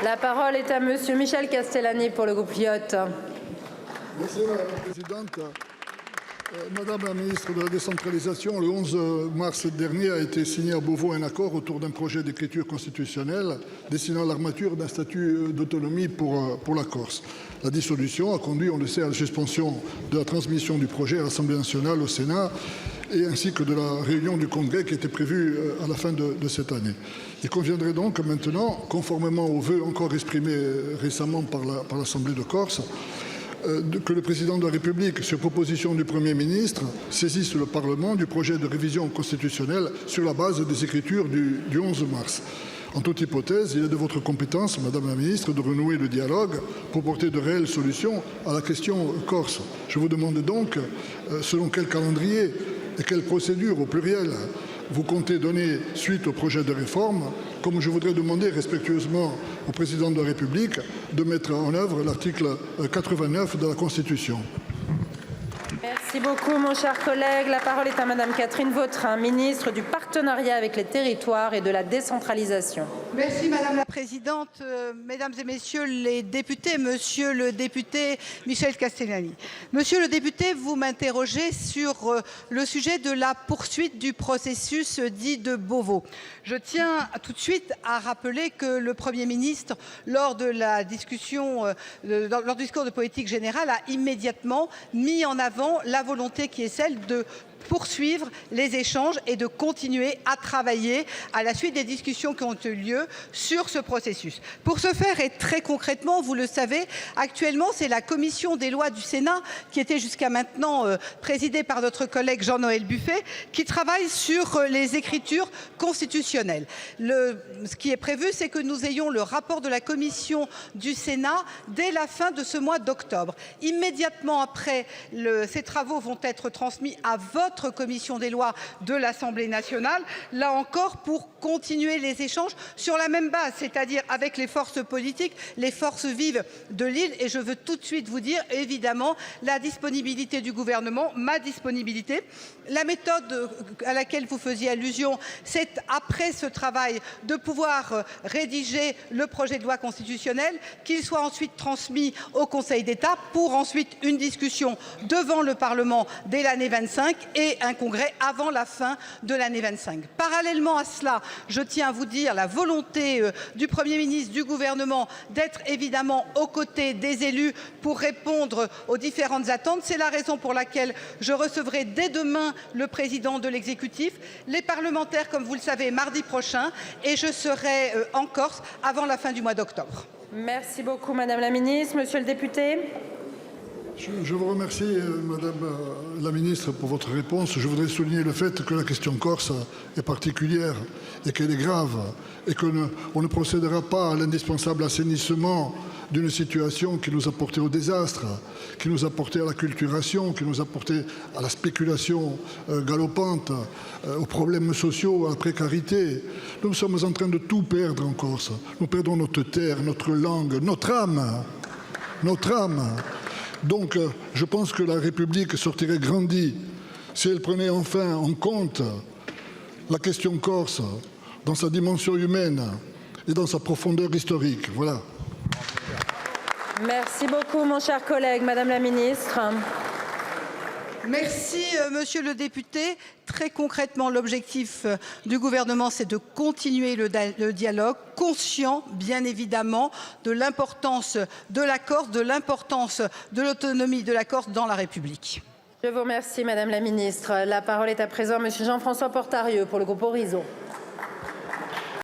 La parole est à Monsieur Michel Castellani pour le groupe LIOT. Merci Madame la Présidente. Madame la ministre de la Décentralisation, le 11 mars dernier a été signé à Beauvau un accord autour d'un projet d'écriture constitutionnelle dessinant l'armature d'un statut d'autonomie pour la Corse. La dissolution a conduit, on le sait, à la suspension de la transmission du projet à l'Assemblée nationale, au Sénat, et ainsi que de la réunion du Congrès qui était prévue à la fin de cette année. Il conviendrait donc maintenant, conformément aux vœux encore exprimés récemment par l'Assemblée de Corse, que le président de la République, sur proposition du Premier ministre, saisisse le Parlement du projet de révision constitutionnelle sur la base des écritures du 11 mars. En toute hypothèse, il est de votre compétence, Madame la ministre, de renouer le dialogue pour porter de réelles solutions à la question corse. Je vous demande donc, selon quel calendrier et quelle procédure au pluriel vous comptez donner suite au projet de réforme, comme je voudrais demander respectueusement au président de la République de mettre en œuvre l'article 89 de la Constitution. Merci beaucoup, mon cher collègue. La parole est à Madame Catherine Vautrin, ministre du Partenariat avec les territoires et de la décentralisation. Merci Madame la Présidente, Mesdames et Messieurs les députés, Monsieur le député Michel Castellani. Monsieur le député, vous m'interrogez sur le sujet de la poursuite du processus dit de Beauvau. Je tiens tout de suite à rappeler que le Premier ministre, lors de la discussion, lors du discours de politique générale, a immédiatement mis en avant la volonté qui est celle de poursuivre les échanges et de continuer à travailler à la suite des discussions qui ont eu lieu sur ce processus. Pour ce faire, et très concrètement, vous le savez, actuellement, c'est la commission des lois du Sénat, qui était jusqu'à maintenant présidée par notre collègue Jean-Noël Buffet, qui travaille sur les écritures constitutionnelles. Ce qui est prévu, c'est que nous ayons le rapport de la commission du Sénat dès la fin de ce mois d'octobre. Immédiatement après, ces travaux vont être transmis à votre commission des lois de l'Assemblée nationale, là encore pour continuer les échanges sur la même base, c'est-à-dire avec les forces politiques, les forces vives de l'île. Et je veux tout de suite vous dire, évidemment, la disponibilité du gouvernement, ma disponibilité. La méthode à laquelle vous faisiez allusion, c'est après ce travail de pouvoir rédiger le projet de loi constitutionnelle, qu'il soit ensuite transmis au Conseil d'État pour ensuite une discussion devant le Parlement dès l'année 25 et un congrès avant la fin de l'année 25. Parallèlement à cela, je tiens à vous dire la volonté du Premier ministre, du gouvernement, d'être évidemment aux côtés des élus pour répondre aux différentes attentes. C'est la raison pour laquelle je recevrai dès demain le président de l'exécutif, les parlementaires, comme vous le savez, mardi prochain, et je serai en Corse avant la fin du mois d'octobre. Merci beaucoup, Madame la ministre. Monsieur le député. Je vous remercie, Madame la ministre, pour votre réponse. Je voudrais souligner le fait que la question corse est particulière et qu'elle est grave et qu'on ne procédera pas à l'indispensable assainissement d'une situation qui nous a porté au désastre, qui nous a porté à la culturation, qui nous a porté à la spéculation galopante, aux problèmes sociaux, à la précarité. Nous sommes en train de tout perdre en Corse. Nous perdons notre terre, notre langue, notre âme. Notre âme. Donc, je pense que la République sortirait grandie si elle prenait enfin en compte la question corse dans sa dimension humaine et dans sa profondeur historique. Voilà. Merci beaucoup, mon cher collègue. Madame la ministre. Merci, monsieur le député. Très concrètement, l'objectif du gouvernement, c'est de continuer le dialogue, conscient, bien évidemment, de l'importance de la Corse, de l'importance de l'autonomie de la Corse dans la République. Je vous remercie, Madame la ministre. La parole est à présent Monsieur Jean-François Portarieu pour le groupe Horizon.